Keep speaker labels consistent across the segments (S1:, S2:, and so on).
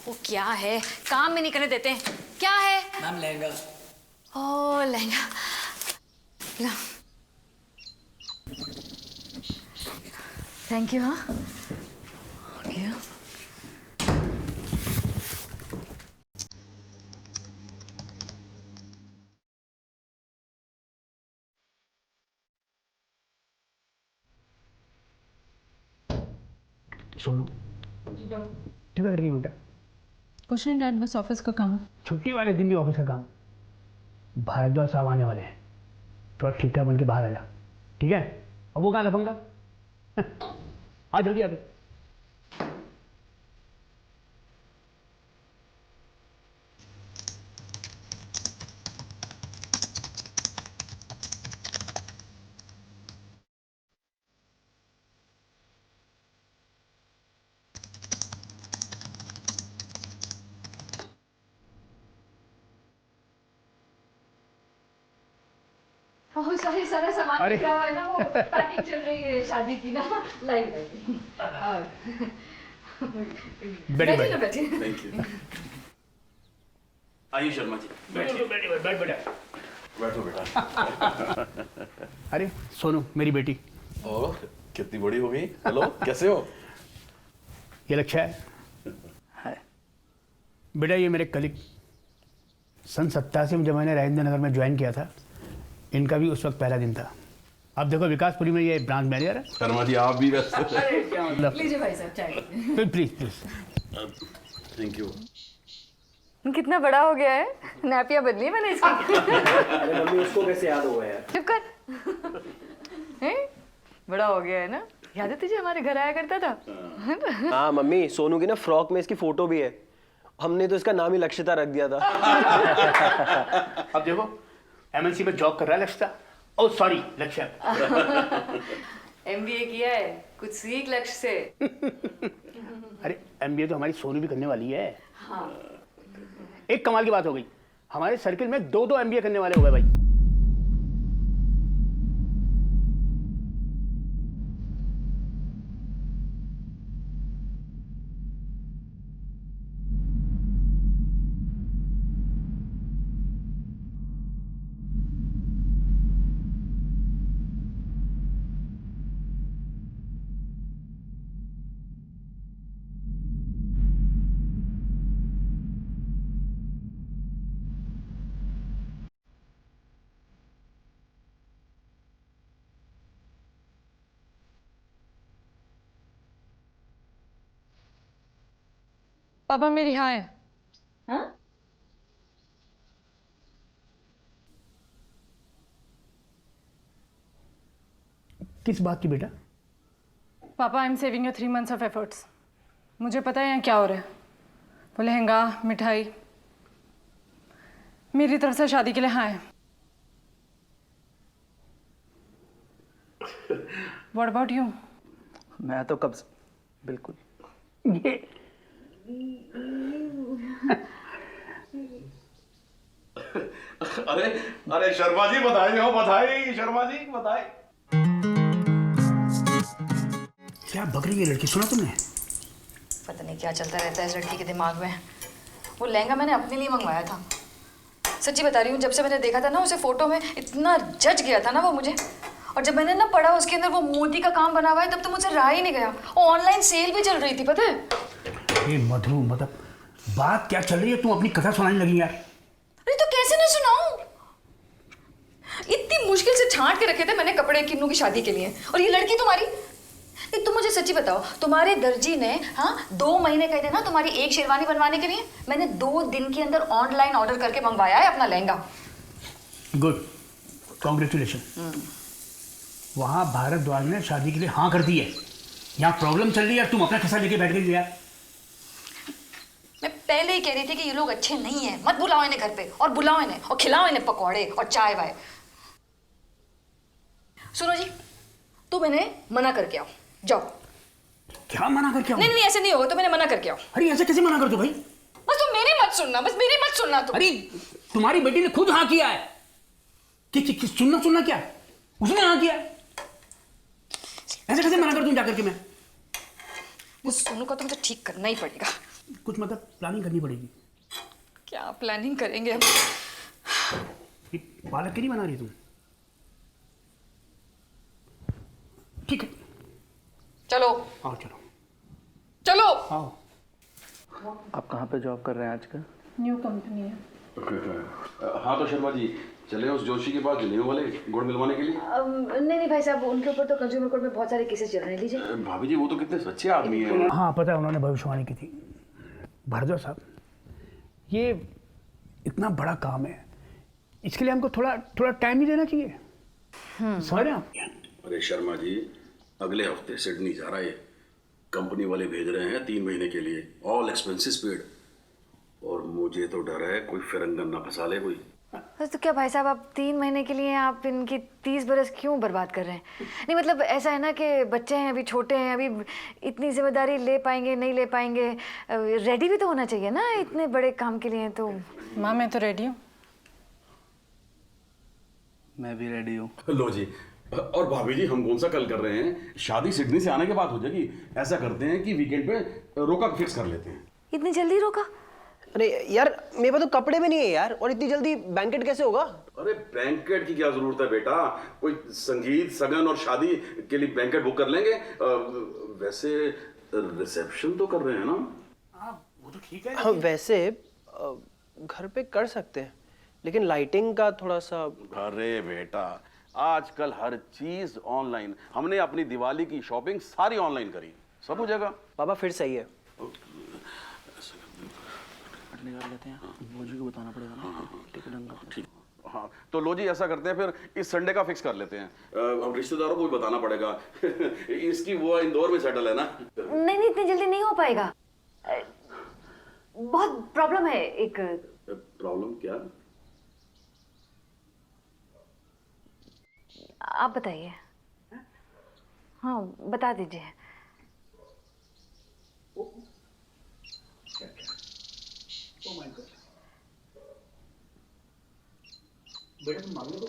S1: वो क्या है, काम में नहीं करने देते। क्या है?
S2: मैम लहंगा।
S1: ओह लहंगा, ला। Thank you. हाँ ओके।
S3: सुनो छुट्टी कर रही बेटा?
S4: कुछ नहीं डैड, बस ऑफिस का काम।
S3: छुट्टी वाले दिन भी ऑफिस का काम। भारद्वाज साहब आने वाले हैं, थोड़ा ठीक ठाक बन के बाहर आ जा, ठीक है? अब वो कहाँ लफंगा? आ जल्दी आ।
S1: ओह सॉरी, सारा सामान
S3: अरे।
S1: क्या है ना, वो पैकिंग चल रही है शादी की ना। लाइक
S3: बैठिए
S1: बैठिए ना,
S3: बैठिए
S1: बैठिए।
S5: Thank you. आइए शर्मा जी,
S3: बैठिए बैठिए बैठ बेटा।
S5: बैठो बेटा।
S3: अरे सोनू मेरी बेटी।
S5: ओह कितनी बड़ी हो गई। हेलो, कैसे हो?
S3: ये लक्ष्य है बेटा, ये मेरे कलीग। सन 87 में जब मैंने राजेंद्र नगर में ज्वाइन किया था, इनका भी उस वक्त पहला दिन था। अब देखो विकासपुरी में ये ब्रांच मैनेजर है।
S5: शर्मा जी आप भी वैसे।
S3: अरे क्या मतलब,
S1: लीजिए भाई साहब चाय।
S3: Please please.
S5: Thank you.
S1: कितना बड़ा हो गया है, नैपिया बदली मैंने इसकी।
S2: अरे मम्मी उसको कैसे याद होगा यार?
S1: चुप कर। हैं? बड़ा हो गया है ना? याद है तुझे हमारे घर आया करता था?
S2: हाँ मम्मी, सोनू की ना फ्रॉक में इसकी फोटो भी है। हमने तो इसका नाम ही लक्षिता रख दिया था।
S3: अब देखो एमएनसी में जॉब कर रहा है लक्ष्य। ओ सॉरी लक्ष्य।
S1: एमबीए किया है, कुछ सीख लक्ष्य से।
S3: अरे एमबीए तो हमारी सोनू भी करने वाली है।
S1: हाँ।
S3: एक कमाल की बात हो गई, हमारे सर्किल में दो एमबीए करने वाले हो गए भाई।
S4: पापा मेरी हाँ है।
S1: हाँ?
S3: किस बात की बेटा?
S4: पापा I am saving your 3 months of efforts. मुझे पता है यहाँ क्या हो रहा है। वो लहंगा, मिठाई, मेरी तरफ से शादी के लिए हाँ है। What about you?
S2: मैं तो कब से बिल्कुल।
S3: ये
S5: अरे अरे शर्मा जी बधाई हो, बधाई शर्मा जी, बधाई।
S3: क्या बक रही है लड़की, सुना तुमने?
S1: पता नहीं क्या चलता रहता है इस लड़की के दिमाग में। वो लहंगा मैंने अपने लिए मंगवाया था। सच्ची बता रही हूँ, जब से मैंने देखा था ना उसे फोटो में, इतना जज गया था ना वो मुझे। और जब मैंने ना पढ़ा उसके अंदर वो मोती का काम बना हुआ है, तब तो मुझसे रहा ही नहीं गया। और ऑनलाइन सेल भी चल रही थी, पता है?
S3: ये मधु, मतलब बात क्या चल रही है? तुम अपनी कथा सुनाने लगी यार।
S1: अरे तो कैसे ना सुनाऊं? इतनी मुश्किल से छांट के रखे थे मैंने कपड़े किन्नू की शादी के लिए, और ये लड़की तुम्हारी। नहीं तुम मुझे सच्ची बताओ, तुम्हारे दर्जी ने 2 महीने कहे थे ना तुम्हारी एक शेरवानी बनवाने के लिए। मैंने 2 दिन के अंदर ऑनलाइन ऑर्डर करके मंगवाया है अपना लहंगा।
S3: Good, congratulation. वहां भारद्वाज ने शादी के लिए हाँ कर दी है। यहाँ प्रॉब्लम चल रही है, तुम अपना खिस्सा लेके बैठ गई यार।
S1: मैं पहले ही कह रही थी कि ये लोग अच्छे नहीं हैं, मत बुलाओ इन्हें घर पे, और बुलाओ इन्हें और खिलाओ इन्हें पकौड़े और चाय वाय। सुनो जी, तुम इन्हें मना करके आओ, जाओ।
S3: क्या मना करके आओ?
S1: नहीं नहीं ऐसे नहीं होगा, तुम इन्हें मना करके आओ।
S3: अरे ऐसे कैसे मना कर दो भाई?
S1: बस तुम मेरी मत सुनना, बस मेरी मत सुनना तुम।
S3: अरे तुम्हारी बेटी ने खुद हाँ किया है कि सुनना क्या, उसने हाँ किया है। ऐसे कैसे मना कर दूं जाकर के मैं?
S1: उस सोनू का तो मुझे ठीक करना ही पड़ेगा।
S3: कुछ मतलब प्लानिंग करनी पड़ेगी।
S1: क्या प्लानिंग करेंगे अब?
S3: ये पालक की नहीं बना रही तुम? ठीक है,
S1: चलो
S3: आओ चलो
S1: चलो।
S3: आओ।
S6: आप कहाँ पे जॉब कर रहे हैं आजकल?
S4: न्यू कंपनी है।
S5: हाँ तो शर्मा जी चले उस जोशी के पास जनेऊ वाले गुड़ मिलवाने के लिए।
S1: नहीं भाई साहब, उनके ऊपर तो कंज्यूमर कोर्ट में बहुत सारे केसेस चल रहे हैं, लीजिए।
S5: भाभी जी वो तो कितने सच्चे आदमी हैं।
S3: हाँ पता है, उन्होंने भविष्यवाणी की थी। भारद्वाज साहब, ये इतना बड़ा काम है, इसके लिए हमको थोड़ा थोड़ा टाइम ही देना चाहिए। समझ रहे हैं आप?
S5: अरे शर्मा जी अगले हफ्ते सिडनी जा रहा है, कंपनी वाले भेज रहे हैं 3 महीने के लिए, ऑल एक्सपेंसेस पेड। और मुझे तो डर है कोई फिरंगन ना फंसा ले कोई।
S1: तो क्या भाई साहब, आप 3 महीने के लिए आप इनकी 30 बरस क्यों बर्बाद कर रहे हैं? नहीं मतलब ऐसा है ना कि बच्चे हैं, अभी छोटे हैं, अभी इतनी जिम्मेदारी ले पाएंगे नहीं ले पाएंगे, रेडी भी तो होना चाहिए ना इतने बड़े काम के लिए। तो
S4: माँ मैं तो रेडी हूँ।
S6: मैं भी रेडी हूँ।
S5: लो जी। और भाभी जी हम कौन सा कल कर रहे हैं, शादी सिडनी से आने के बाद हो जाएगी। ऐसा करते हैं कि वीकेंड पे रोका फिक्स कर लेते हैं।
S1: इतनी जल्दी रोका?
S2: अरे यार मेरे पास तो कपड़े भी नहीं है यार, और इतनी जल्दी बैंकेट कैसे होगा?
S5: अरे बैंकेट की क्या जरूरत है बेटा, कोई संगीत सगन और शादी के लिए बैंकेट बुक कर लेंगे। वैसे रिसेप्शन तो कर रहे हैं ना।
S3: वो तो ठीक है।
S2: हाँ वैसे घर पे कर सकते हैं, लेकिन लाइटिंग का थोड़ा सा।
S5: अरे बेटा आजकल हर चीज ऑनलाइन, हमने अपनी दिवाली की शॉपिंग सारी ऑनलाइन करी, सब हो जाएगा।
S2: पापा फिर सही है।
S6: निकाल लेते हैं, भोजी को बताना पड़ेगा ना। टिकट अंदर।
S5: ठीक। हाँ तो लो जी ऐसा करते हैं, फिर इस संडे का फिक्स कर लेते हैं। अब रिश्तेदारों को भी बताना पड़ेगा। इसकी वो इंदौर में सेटल है ना।
S1: नहीं नहीं, इतनी जल्दी नहीं हो पाएगा, बहुत प्रॉब्लम है। एक
S5: प्रॉब्लम क्या?
S1: आप बताइए। हाँ बता दीजिए।
S3: बेटा तुम मांग लो।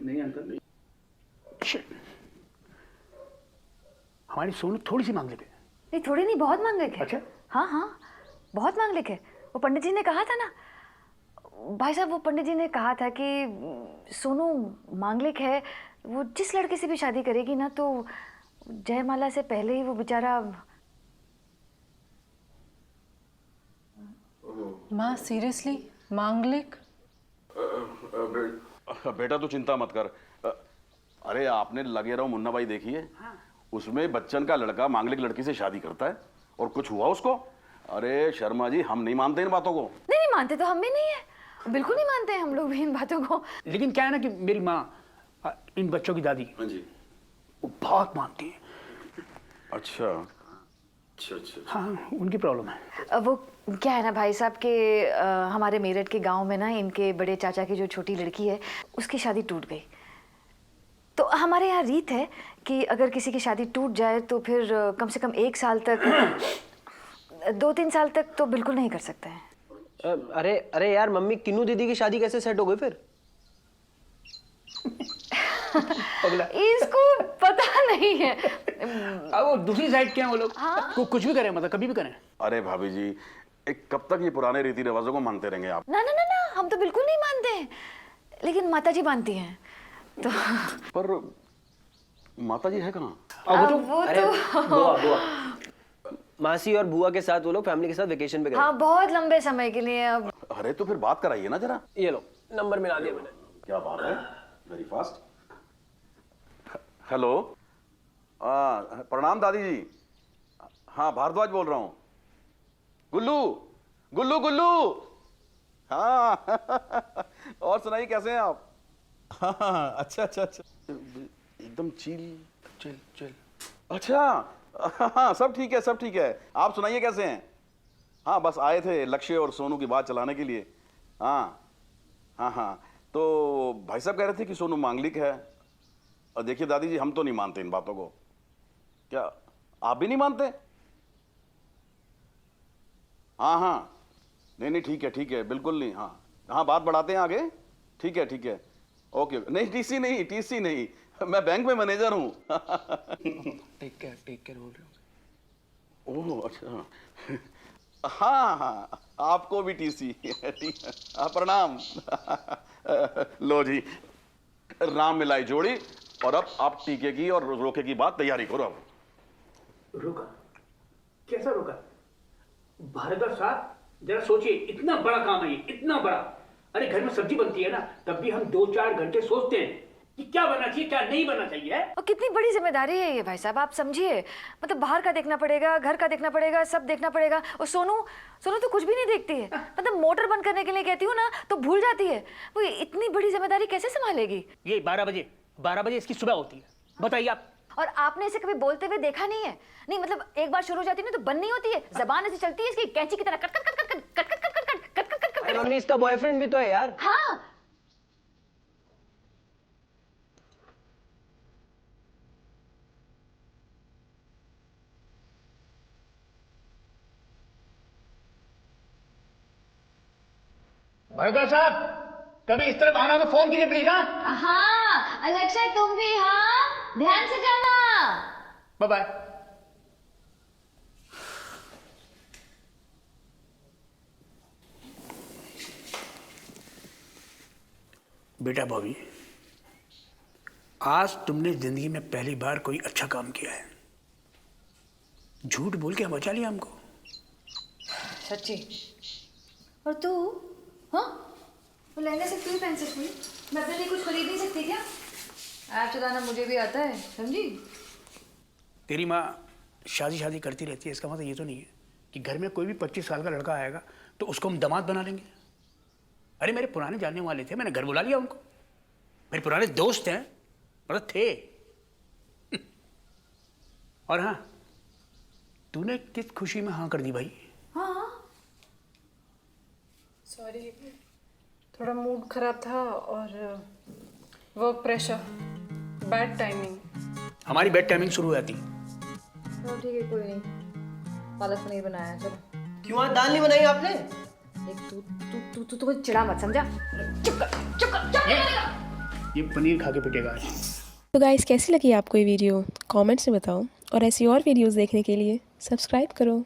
S6: नहीं अंकल।
S3: हमारी सोनू थोड़ी सी मांग लेते।
S1: नहीं थोड़ी नहीं, बहुत मांग लेके।
S3: अच्छा।
S1: हाँ हाँ बहुत मांग लेके। वो पंडित जी ने कहा था ना भाई साहब, वो पंडित जी ने कहा था कि सोनू मांगलिक है, वो जिस लड़के से भी शादी करेगी ना तो जयमाला से पहले ही वो बेचारा।
S4: माँ सीरियसली मांगलिक?
S5: बेटा तू चिंता मत कर। अरे आपने लगे रहो मुन्ना भाई देखी है, उसमें बच्चन का लड़का मांगलिक लड़की से शादी करता है और कुछ हुआ उसको। अरे शर्मा जी हम नहीं मानते इन बातों को।
S1: नहीं नहीं मानते तो हम भी नहीं है, बिल्कुल नहीं मानते हैं हम लोग भी इन बातों को।
S3: लेकिन क्या है ना कि मेरी माँ, इन बच्चों की दादी,
S5: हाँ जी।
S3: वो बहुत मानती है।
S5: अच्छा अच्छा अच्छा।
S3: हाँ उनकी प्रॉब्लम है।
S1: वो क्या है ना भाई साहब के हमारे मेरठ के गांव में ना इनके बड़े चाचा की जो छोटी लड़की है उसकी शादी टूट गई। तो हमारे यहाँ रीत है कि अगर किसी की शादी टूट जाए तो फिर कम से कम 1 साल तक 2-3 साल तक तो बिल्कुल नहीं कर सकते हैं।
S2: अरे अरे यार मम्मी, किन्नू दीदी की शादी कैसे सेट हो गई फिर?
S1: इसको पता नहीं है।
S3: अब वो दूसरी साइड क्या है, वो लोग कुछ भी करें, मतलब कभी भी करें।
S5: अरे भाभी जी कब तक ये पुराने रीति रिवाजों को मानते रहेंगे आप?
S1: ना ना ना ना, हम तो बिल्कुल नहीं मानते हैं, लेकिन माता जी मानती हैं तो।
S5: पर माता जी है कहाँ?
S2: बुआ मासी और बुआ के साथ वो लोग फैमिली के साथ वेकेशन पे गए।
S1: हाँ बहुत लंबे समय के लिए। अब
S5: अरे तो फिर बात कराइए ना जरा।
S2: ये लो नंबर मिला दिया मैंने।
S5: क्या बात है, वेरी फास्ट। हेलो, प्रणाम दादी जी। हाँ भारद्वाज बोल रहा हूँ। गुल्लू गुल्लू गुल्लू। हाँ और सुनाइए कैसे हैं आप? हाँ अच्छा अच्छा अच्छा, एकदम चिल चिल चिल। अच्छा हाँ सब ठीक है सब ठीक है। आप सुनाइए कैसे हैं? हाँ बस आए थे लक्ष्य और सोनू की बात चलाने के लिए। हाँ हाँ हाँ तो भाई साहब कह रहे थे कि सोनू मांगलिक है। और देखिए दादी जी हम तो नहीं मानते इन बातों को। क्या आप भी नहीं मानते? हाँ हाँ नहीं नहीं ठीक है बिल्कुल नहीं। हाँ हाँ बात बढ़ाते हैं आगे। ठीक है ओके। नहीं टीसी नहीं मैं बैंक में मैनेजर हूँ।
S6: टेक केयर बोल रहे हो।
S5: ओह अच्छा। हाँ हाँ, आपको भी टीसी। ठीक है, प्रणाम। लो जी, राम मिलाई जोड़ी। और अब आप टीके की और रोके की बात तैयारी करो अब।
S3: रोका? कैसा रोका? भारद्वाज साहब, जरा सोचिए, इतना बड़ा काम है ये, इतना बड़ा। अरे घर में सब्जी बनती है ना, तब भी हम 2-4 घंटे सोचते हैं कि क्या बनना चाहिए, क्या नहीं बनना चाहिए।
S1: और कितनी बड़ी जिम्मेदारी है ये भाई साहब, आप समझिए। मतलब बाहर का देखना पड़ेगा, घर का देखना पड़ेगा, सब देखना पड़ेगा। और सोनू तो कुछ भी नहीं देखती है। मतलब मोटर बंद करने के लिए कहती हूँ ना तो भूल जाती है। वो इतनी बड़ी जिम्मेदारी कैसे संभालेगी?
S3: ये 12 बजे इसकी सुबह होती है, बताइए आप।
S1: और आपने इसे कभी बोलते हुए देखा नहीं है? नहीं मतलब एक बार शुरू हो जाती है ना तो बंद नहीं होती है, जबान ऐसी चलती है इसकी कैंची की तरह, cut cut cut cut cut cut cut cut cut cut cut cut.
S2: अरे मम्मी, इसका बॉयफ्रेंड भी तो है यार।
S1: हाँ,
S3: भारद्वाज साहब, कभी इस तरफ आना तो फोन कीजिए प्लीज।
S7: हाँ अलेक्सा, तुम भी। हाँ, ध्यान से जाना।
S3: Bye bye. बेटा बॉबी, आज तुमने जिंदगी में पहली बार कोई अच्छा काम किया है। झूठ बोल के बचा लिया हमको।
S1: सच्ची। और तू? हाँ, वो लहंगा सिर्फ तू ही पहन सकती है, मैं अपने लिए कुछ खरीद नहीं सकती क्या? ऐप चलाना मुझे भी आता है, समझी?
S3: तेरी माँ शादी करती रहती है, इसका मतलब ये तो नहीं है कि घर में कोई भी 25 साल का लड़का आएगा तो उसको हम दामाद बना लेंगे। अरे मेरे पुराने जानने वाले थे, मैंने घर बुला लिया उनको। मेरे पुराने दोस्त हैं, मतलब थे। और हाँ, तूने किस खुशी में हाँ कर दी भाई?
S1: हाँ,
S4: सॉरी, थोड़ा मूड खराब था और वर्क प्रेशर, बैड टाइमिंग।
S3: हमारी बेड टाइमिंग शुरू हो जाती।
S1: चलो ठीक है, कोई नहीं। पालक पनीर बनाया, चलो।
S2: क्यों आज दाल नहीं बनाई आपने?
S1: एक तू मुझे चिढ़ा मत, समझा? चुप कर।
S3: ये पनीर खा के पिटेगा आज।
S8: तो गाइस, कैसी लगी आपको ये वीडियो? कमेंट्स में बताओ, और ऐसी और वीडियोस देखने के लिए सब्सक्राइब करो।